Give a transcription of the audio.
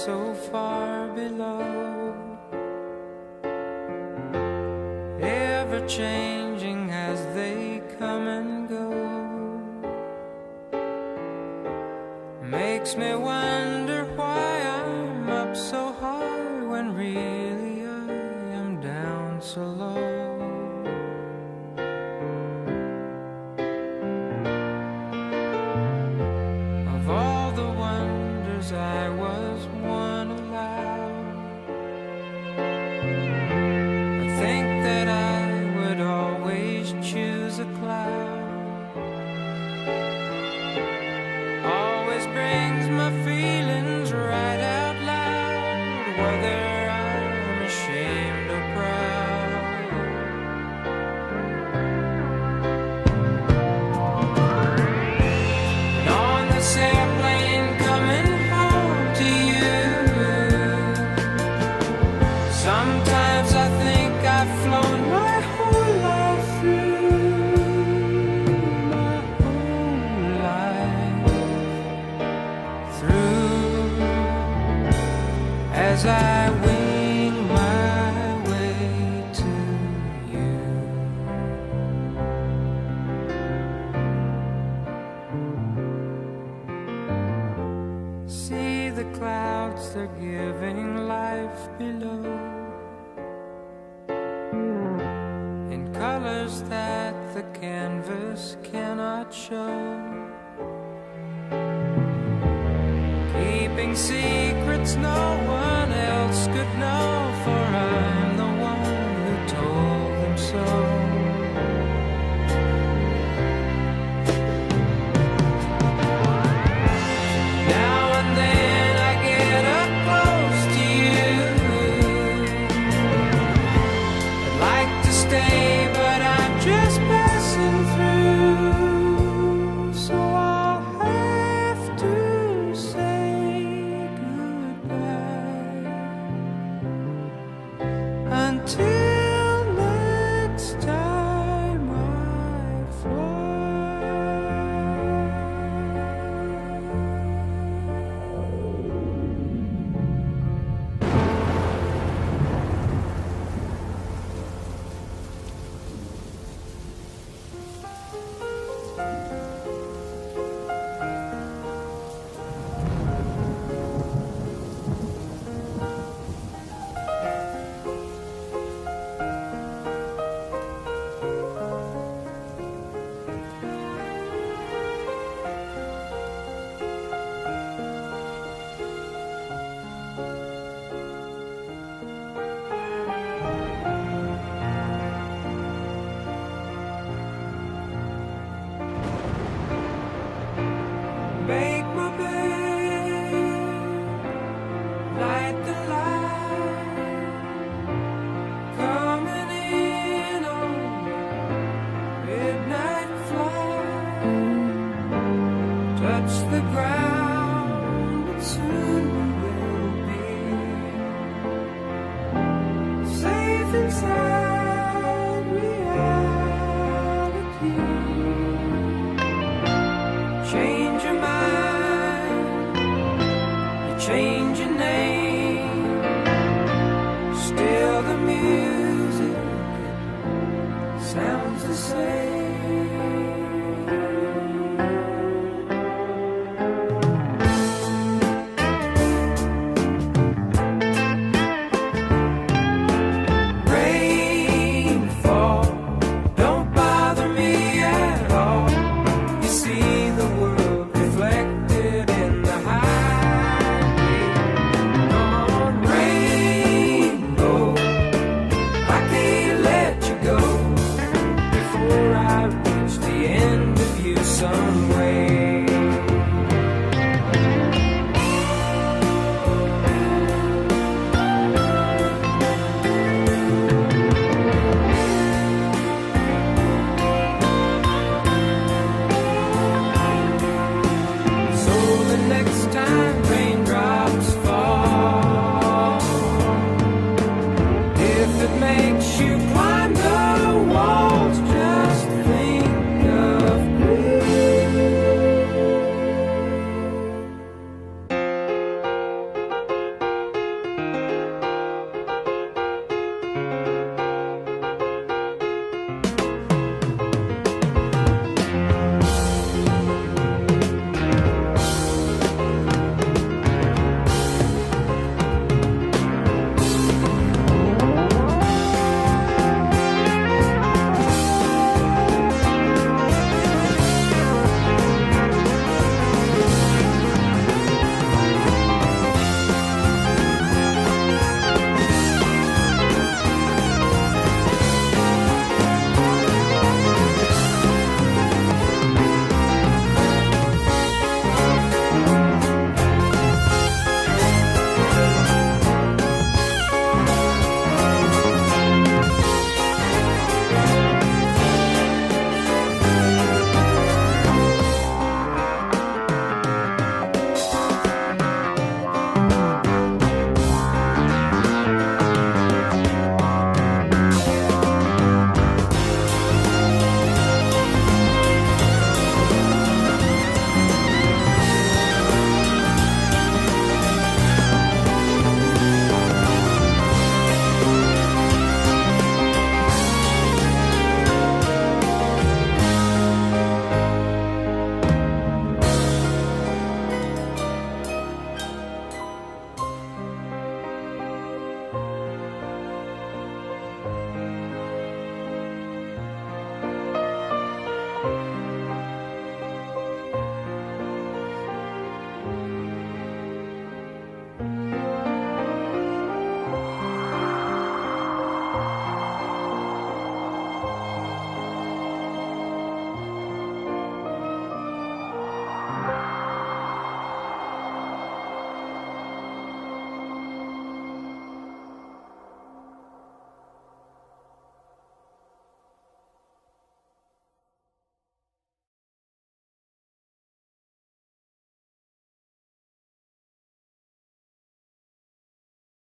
so far below, ever changing as they come and go. Makes me wonder why I'm up so high when really I am down so low. Of all the wonders I was one allowed, I think that I would always choose a cloud. Always brings my feelings right out loud, whether I'm ashamed or proud. And on this airplane coming home to you, sometimes I think I've flown my whole life through, my whole life through, as I wing my way to you. See the clouds, they're giving life below, in colors that the canvas cannot show, keeping secrets no